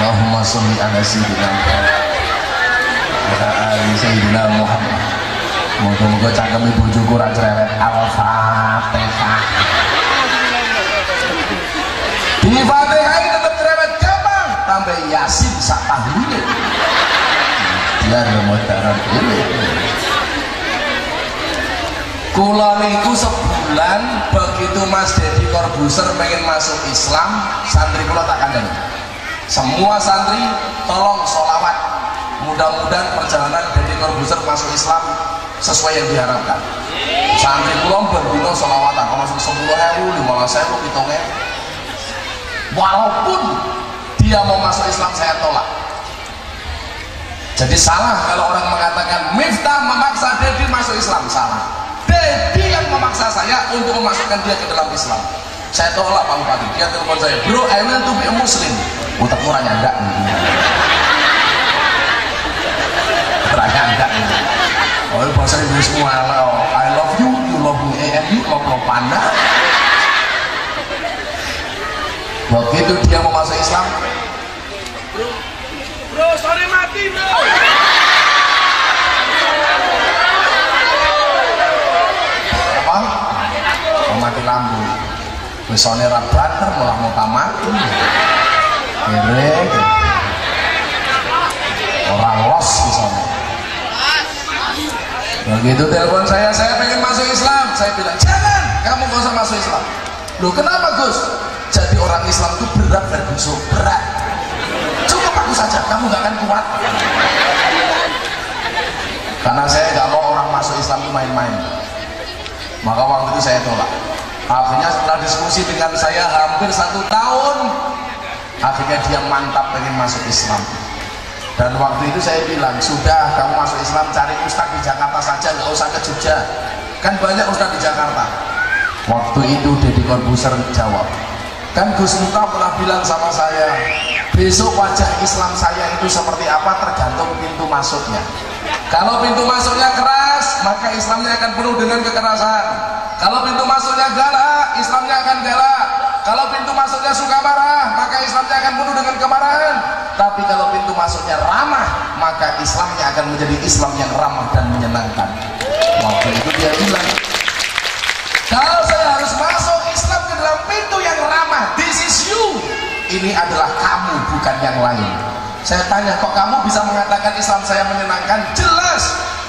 Allahumma sholli ala sayyidina Muhammad wa ala ali sayyidina Muhammad. Moga-moga cangkeme bojoku ora cerewet. Al-Fatihah. Di Fatihah ini tetap cerewet gampang. Tambah Yasin sak tahune. Biar modern ini. Kula niku sebulan begitu Mas Deddy Corbuzier pengen masuk Islam, santri kula tak kandhani. Semua santri tolong sholawat. Mudah-mudahan perjalanan Deddy Corbuzier masuk Islam sesuai yang diharapkan. Santri kula berdino sholawatan ana sing 10.000, 15.000, 7.000. Walaupun dia mau masuk Islam saya tolak. Jadi salah kalau orang mengatakan Miftah memaksa Deddy masuk Islam. Salah. Deddy yang memaksa saya untuk memasukkan dia ke dalam Islam. Saya tolak Pak Bupati. Dia telepon saya, bro, I want to be a Muslim. Utakmu ora nyandak. Ora nyandak. Oh, bahasa Inggris semua. I love you, you love me, and you love Panda. Begitu dia mau masuk Islam, bro, sorry mati bro. Apa? Mati lampu. Besone ra bater malah mau mati. Kere. Orang los besone. Begitu telepon saya pengen masuk Islam. Saya bilang, jangan, kamu gak usah masuk Islam. Loh kenapa Gus? Jadi orang Islam itu berat Ferguson, berat. Cukup aku saja, kamu gak akan kuat. Karena saya gak mau orang masuk Islam itu main-main. Maka waktu itu saya tolak. Akhirnya setelah diskusi dengan saya hampir 1 tahun, akhirnya dia mantap pengen masuk Islam. Dan waktu itu saya bilang, sudah kamu masuk Islam cari ustaz di Jakarta saja, gak usah ke Jogja. Kan banyak ustaz di Jakarta. Waktu itu Deddy Corbuzier jawab, kan Gus Miftah pernah bilang sama saya, besok wajah Islam saya itu seperti apa tergantung pintu masuknya. Kalau pintu masuknya keras, maka Islamnya akan penuh dengan kekerasan. Kalau pintu masuknya galak, Islamnya akan galak. Kalau pintu masuknya suka marah, maka Islamnya akan penuh dengan kemarahan. Tapi kalau pintu masuknya ramah, maka Islamnya akan menjadi Islam yang ramah dan menyenangkan. Waktu itu dia bilang, kalau saya harus masuk Islam ke dalam pintu yang ramah, this is you. Ini adalah kamu, bukan yang lain. Saya tanya, kok kamu bisa mengatakan Islam saya menyenangkan? Jelas.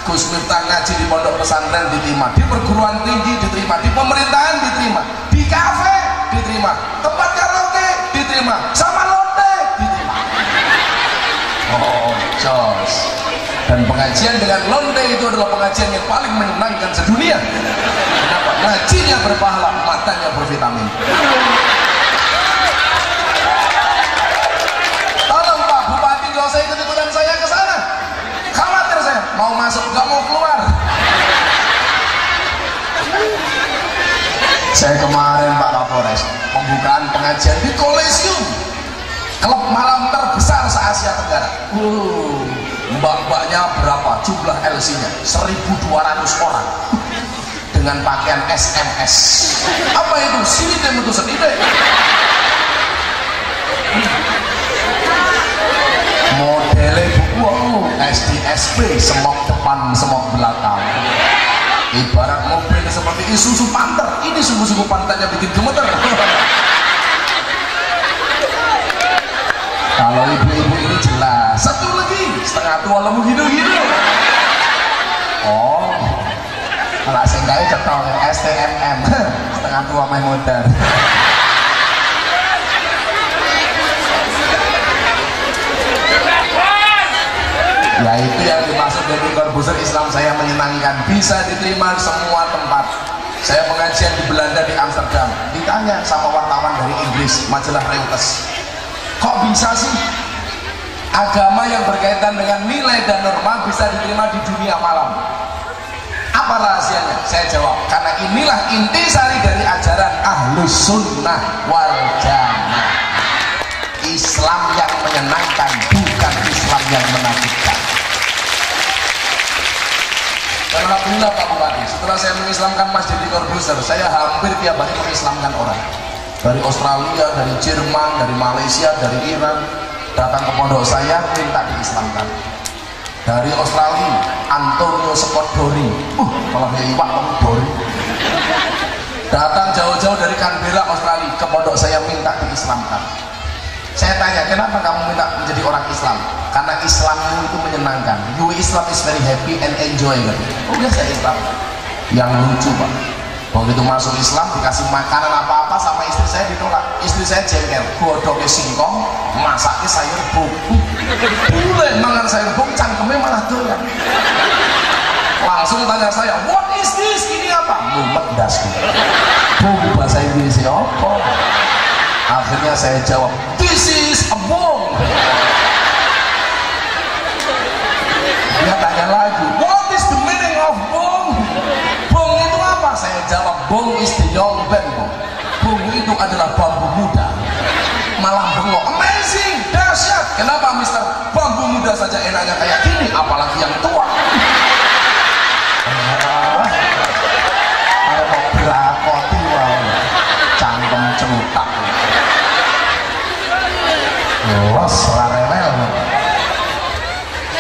Gus Miftah ngaji di pondok pesantren diterima, di perguruan tinggi diterima, di pemerintahan diterima, di kafe diterima, tempat karaoke diterima, sama lonte diterima. Oh, jos. Dan pengajian dengan lonte itu adalah pengajian yang paling menyenangkan sedunia. Kenapa? Ngajinya berpahala, matanya bervitamin. Tolong Pak Bupati, kalau saya ikut-ikutan saya ke sana. Khawatir saya, mau masuk gak mau keluar. Saya kemarin Pak Kapolres pembukaan pengajian di Kolesium, klub malam terbesar se-Asia Tenggara. Mbak-mbaknya berapa jumlah LC-nya? 1.200 orang dengan pakaian SMS. Apa itu? Sini deh mutusan ide. Modelnya wow, SDSP, semok depan, semok belakang. Ibarat mobil seperti Isuzu Panther. Ini sungguh-sungguh pantatnya bikin gemeter. Kalau ibu-ibu ini jelas. Satu lagi, setengah tua lemu hidup-hidup. seenggaknya cetol STMM setengah tua main modern. Ya itu yang dimaksud Deddy Corbuzier, Islam saya menyenangkan, bisa diterima semua tempat. Saya pengajian di Belanda, di Amsterdam, ditanya sama wartawan dari Inggris, majalah Reuters, kok bisa sih agama yang berkaitan dengan nilai dan norma bisa diterima di dunia malam? Apa rahasianya? Saya jawab, karena inilah intisari dari ajaran Ahlus Sunnah wal Jamaah. Islam yang menyenangkan, bukan Islam yang menakutkan. Dan alhamdulillah Pak Bupati, setelah saya mengislamkan Mas Deddy Corbuzier, saya hampir tiap hari mengislamkan orang dari Australia, dari Jerman, dari Malaysia, dari Iran, datang ke pondok saya minta diislamkan. Dari Australia Antonio Scott Dori, malah iwak Dori, datang jauh-jauh dari Canberra Australia ke pondok saya minta diislamkan. Saya tanya, kenapa kamu minta menjadi orang Islam? Karena Islammu itu menyenangkan. You Islam is very happy and enjoy kan? Oh ya, saya Islam. Yang lucu Pak, begitu masuk Islam dikasih makanan apa-apa sama istri saya ditolak. Istri saya jengkel, godoknya singkong, masaknya sayur bumbu. Boleh mangan sayur bumbu, cangkemnya malah doyan. Langsung tanya saya, what is this? Ini apa? Mumet dasku. Bumbu bahasa Inggrisnya apa? Akhirnya saya jawab, this is a bomb. Dia tanya lagi, what is the meaning of bomb? Bomb itu apa? Saya jawab, bomb is the young bamboo. Bomb itu adalah bambu muda. Malah bengok, amazing, dahsyat. Kenapa Mister? Bambu muda saja enaknya kayak gini, apalagi yang tua. Kalau berakoti wow, cangkem celutak. Los larewel.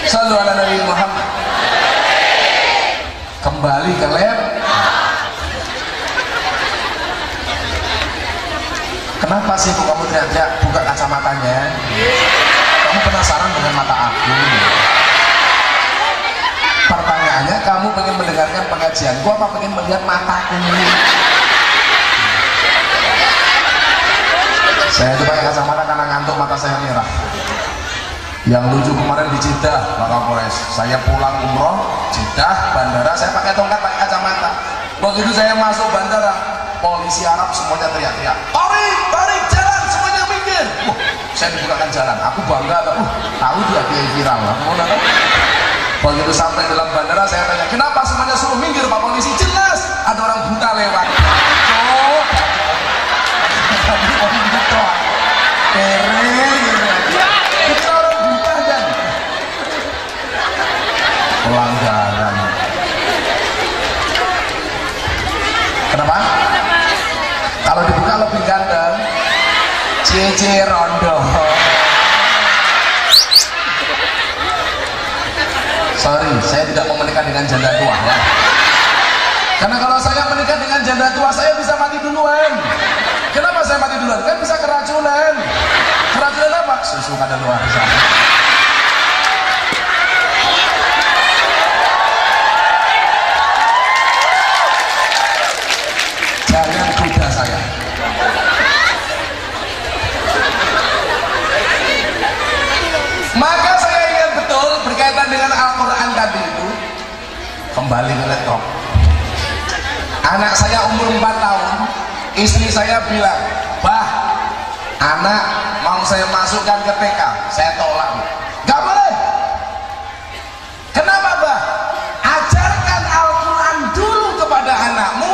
Sallu ala Nabi Muhammad. Kembali ke lab. Kenapa sih kamu teriak-teriak buka kacamatanya? Kamu penasaran dengan mata aku? Pertanyaannya, kamu pengen mendengarkan pengajianku apa pengen melihat mataku? Saya itu pakai kacamata karena ngantuk, mata saya merah. Yang lucu kemarin di Jeddah, Pak Kapolres, saya pulang umroh, Jeddah, bandara, saya pakai tongkat, pakai kacamata. Begitu saya masuk bandara, polisi Arab semuanya teriak-teriak, tarik, tarik, jalan, semuanya minggir. Saya dibukakan jalan, aku bangga, tahu dia viral. Begitu sampai dalam bandara, saya tanya, kenapa semuanya suruh minggir Pak Polisi? Jelas, ada orang buta lewat. Pelanggaran. Kenapa? Kalau dibuka lebih ganteng. CC Rondo. Sorry, saya tidak mau menikah dengan janda tua ya. Karena kalau saya menikah dengan janda tua, saya bisa mati duluan. Kenapa saya mati duluan? Kan bisa keracunan. Keracunan apa? Susu kadaluarsa. Jangan goda saya. Maka saya ingat betul berkaitan dengan Al-Quran tadi itu. Kembali ke laptop. Anak saya umur 4 tahun, istri saya bilang, bah, anak mau saya masukkan ke TK. Saya tolak, gak boleh. Kenapa bah? Ajarkan Al-Quran dulu kepada anakmu,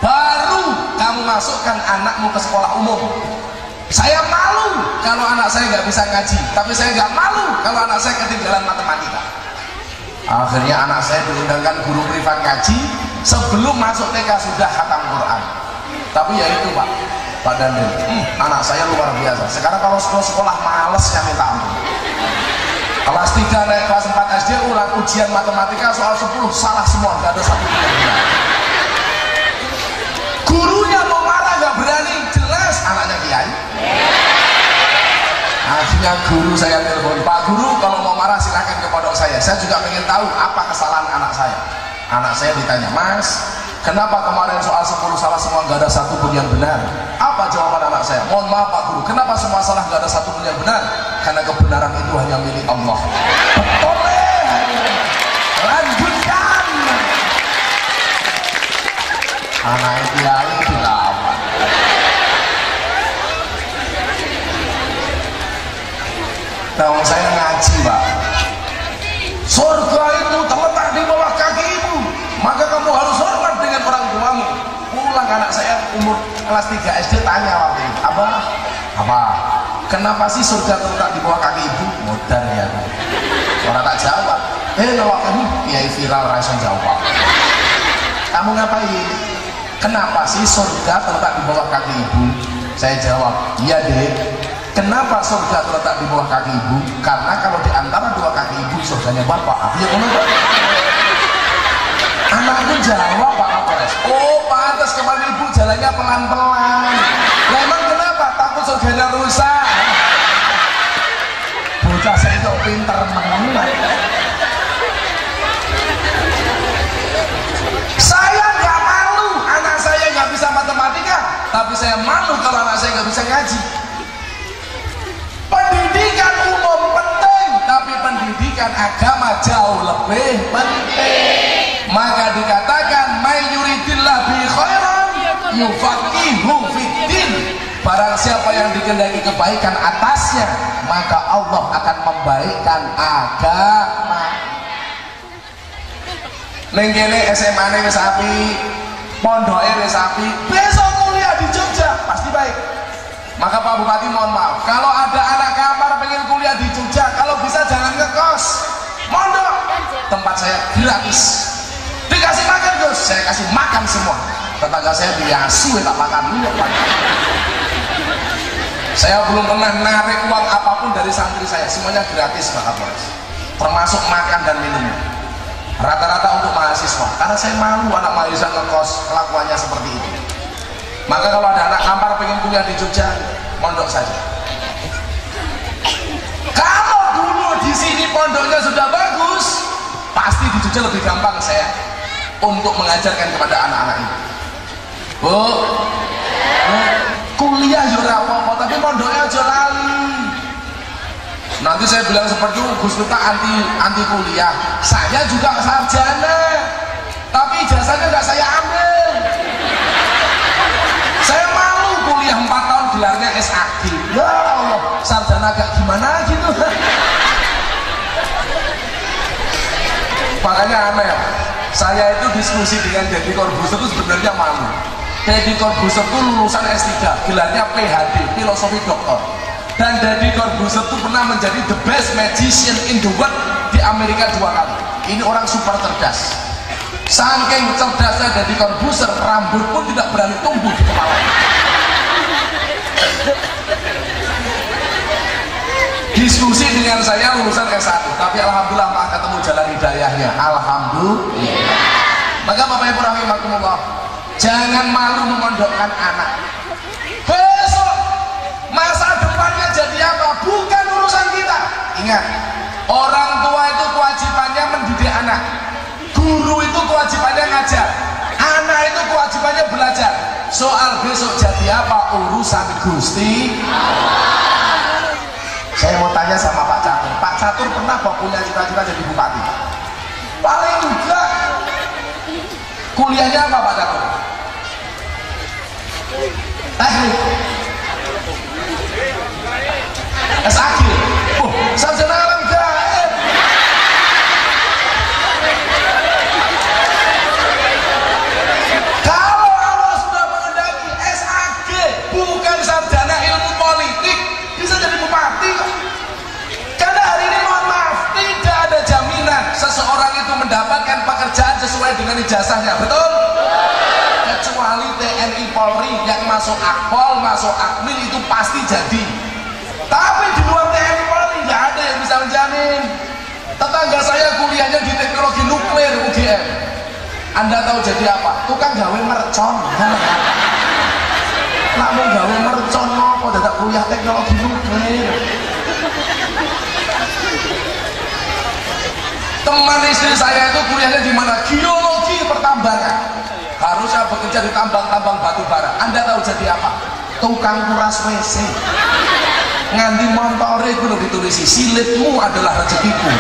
baru kamu masukkan anakmu ke sekolah umum. Saya malu kalau anak saya gak bisa ngaji, tapi saya gak malu kalau anak saya ketinggalan matematika. Akhirnya anak saya diundangkan guru privat ngaji, sebelum masuk TK sudah khatam Quran. Tapi ya itu Pak Daniel, anak saya luar biasa. Sekarang kalau sekolah malesnya minta ampun. Kelas 3 naik kelas 4 SD, ulang ujian matematika soal 10 salah semua, gak ada satu yang benar. Gurunya mau marah gak berani, jelas anaknya kiai. Akhirnya guru saya telepon, Pak Guru kalau mau marah silahkan ke pondok saya juga pengen tahu apa kesalahan anak saya. Anak saya ditanya, Mas, Kenapa kemarin soal 10 salah semua nggak ada satu pun yang benar? Apa jawaban anak saya? Mohon maaf Pak Guru, kenapa semua salah nggak ada satu pun yang benar? Karena kebenaran itu hanya milik Allah. Boleh, lanjutkan. Anak kiai dilawan. Nah, saya ngaji Pak. Surga itu terletak di bawah kaki ibu, maka kamu harus hormat dengan orang tuamu. Pulang anak saya umur kelas 3 SD tanya waktu itu, apa? Kenapa sih surga terletak di bawah kaki ibu? Modar ya. Orang tak jawab. Nawak kamu kiai viral rasa jawab. Kamu ngapain? Kenapa sih surga terletak di bawah kaki ibu? Saya jawab, iya dek. Kenapa surga terletak di bawah kaki ibu? Karena kalau di antara dua kaki ibu surganya bapak. Ya kenapa? Anakku jawab Pak Kapolres. Oh pantas kemarin ibu jalannya pelan-pelan. Lah emang kenapa? Takut surganya rusak. Bocah saya itu pinter banget. Saya nggak malu anak saya nggak bisa matematika, tapi saya malu kalau anak saya nggak bisa ngaji. Pendidikan umum penting, tapi pendidikan agama jauh lebih penting. Maka dikatakan may yuridillah bi khairan yufaqihu fiddin. Barang siapa yang dikehendaki kebaikan atasnya, maka Allah akan membaikkan agama. Ning kene SMA-ne wis apik, pondoke wis apik, besok kuliah di Jogja pasti baik. Maka Pak Bupati mohon maaf, kalau ada anak kamar pengen kuliah di Jogja, kalau bisa jangan ngekos, mondok, tempat saya gratis. Dikasih makan Gus, saya kasih makan semua. Tetangga saya biasu tak makan dulu. Saya belum pernah narik uang apapun dari santri saya, semuanya gratis Pak Kapolres, termasuk makan dan minum. Rata-rata untuk mahasiswa, karena saya malu anak mahasiswa ngekos kelakuannya seperti itu. Maka kalau ada anak kampar pengen kuliah di Jogja, mondok saja. Kalau dulu di sini pondoknya sudah bagus, pasti di Jogja lebih gampang saya untuk mengajarkan kepada anak-anak ini. Bu, kuliah ya apa-apa, tapi pondoknya aja lali. Nanti saya bilang seperti itu, Gus Miftah anti kuliah. Saya juga sarjana, tapi ijazahnya nggak saya ambil. Saya malu kuliah 4 tahun gelarnya SAG. Ya Allah, sarjana agak gimana gitu. Makanya aneh, saya itu diskusi dengan Deddy Corbuzier itu sebenarnya malu. Deddy Corbuzier itu lulusan S3, gelarnya PhD, filosofi doktor. Dan Deddy Corbuzier itu pernah menjadi the best magician in the world di Amerika 2 kali. Ini orang super cerdas. Saking cerdasnya Deddy Corbuzier, rambut pun tidak berani tumbuh di kepala. Diskusi dengan saya lulusan S1, tapi alhamdulillah Pak ketemu jalan hidayahnya. Alhamdulillah. Maka Bapak Ibu rahimakumullah, jangan malu memondokkan anak. Besok masa depannya jadi apa? Bukan urusan kita. Ingat, orang tua itu kewajibannya mendidik anak. Guru itu kewajibannya ngajar, anak itu kewajibannya belajar. Soal besok jadi apa urusan Gusti Allah. Saya mau tanya sama Pak Catur. Pak Catur pernah kok punya cita-cita jadi bupati? Paling enggak. Kuliahnya apa Pak Catur? Teknik. SAG. Sarjana alam gaib. Kalau Allah sudah mengendaki SAG, bukan sarjana ilmu politik, bisa jadi bupati kok. Karena hari ini mohon maaf, tidak ada jaminan seseorang itu mendapatkan pekerjaan sesuai dengan ijazahnya, betul? Kecuali TNI Polri yang masuk Akpol, masuk Akmil itu pasti jadi. Tapi di luar TNI Polri nggak ada yang bisa menjamin. Tetangga saya kuliahnya di teknologi nuklir UGM. Anda tahu jadi apa? Tukang gawe mercon. Nak mau gawe mercon apa? Dadak kuliah teknologi nuklir. Teman istri saya itu kuliahnya di mana? Geologi pertambangan. seharusnya bekerja di tambang-tambang batu bara. Anda tahu jadi apa? Tukang kuras WC. Nganti montore itu ditulisi, silitmu adalah rezekiku.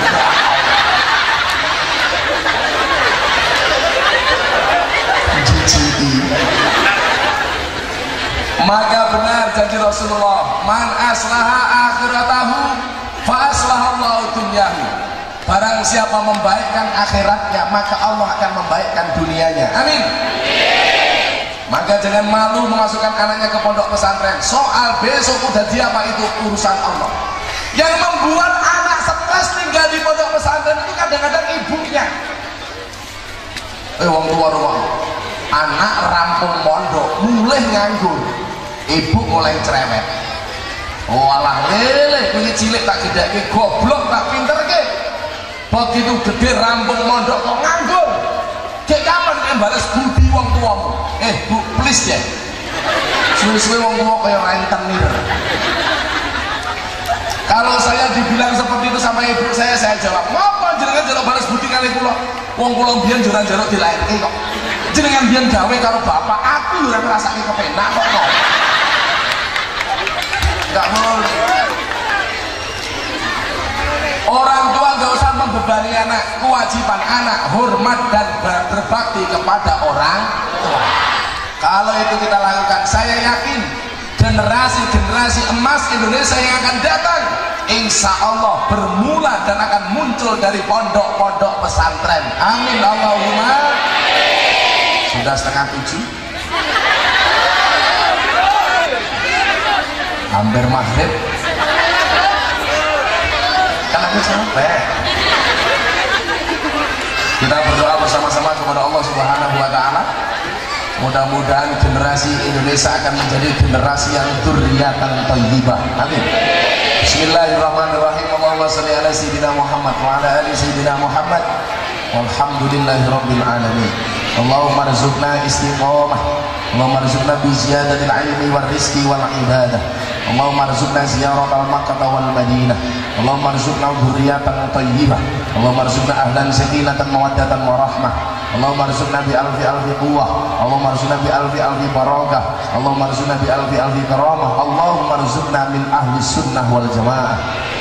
Maka benar janji Rasulullah, man aslaha akhiratahu fa aslahallahu dunyahu. Barang siapa membaikkan akhiratnya, maka Allah akan membaikkan dunianya. Amin. Maka jangan malu memasukkan anaknya ke pondok pesantren. Soal besok udah dia apa itu urusan Allah. Yang membuat anak stres tinggal di pondok pesantren itu kadang-kadang ibunya. Wong tua rumah. Anak rampung pondok, mulai nganggur. Ibu mulai cerewet. Oh alah lele, kuwi cilik tak gedake goblok tak pinterke. Begitu gede rampung mondok kok nganggur. Dek kapan kaya balas budi wong tuamu? Bu, please ya. Suwe-suwe wong tua kaya rentenir. Kalau saya dibilang seperti itu sama ibu saya jawab, "Ngapa jenengan jaluk balas budi kali kula? Wong kula mbiyen juran jaluk dilairke kok. Jenengan mbiyen gawe karo bapak, aku yo ora ngrasake kepenak kok." Enggak boleh. Orang tua gak usah membebani anak. Kewajiban anak hormat dan berbakti kepada orang tua. Kalau itu kita lakukan, saya yakin generasi-generasi emas Indonesia yang akan datang insya Allah bermula dan akan muncul dari pondok-pondok pesantren. Amin Allahumma. Sudah 6:30, hampir maghrib, kan aku sampai. Kita berdoa bersama-sama kepada Allah Subhanahu wa Ta'ala. Mudah-mudahan generasi Indonesia akan menjadi generasi yang dzurriyyatan thayyibah. Amin. Bismillahirrahmanirrahim. Allahumma shalli ala sayyidina Muhammad wa ala ali sayyidina Muhammad. Walhamdulillahirabbil alamin. Allahumma rzuqna istiqamah. Allahumma rzuqna bi ziyadatil ilmi war rizqi wal ibadah. Allahumma rzuqna ziyaratal Makkah wal Madinah. Allahumma rzuqna dzurriyyatan thayyibah. Allahumma rzuqna ahlan sakinatan mawaddatan warahmah. Allahumma rzuqna bi alfi quwwah. Allahumma rzuqna bi alfi barakah. Allahumma rzuqna bi alfi karamah. Allahumma rzuqna min ahli sunnah wal jamaah.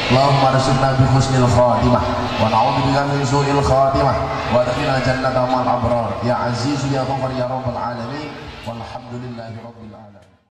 Allahumma rzuqna bi husnil khatimah wa na'udzubika min su'il khatimah wa adkhilna jannata ma'al abrar ya aziz ya ghafar ya rabbal alamin walhamdulillahi rabbil alamin.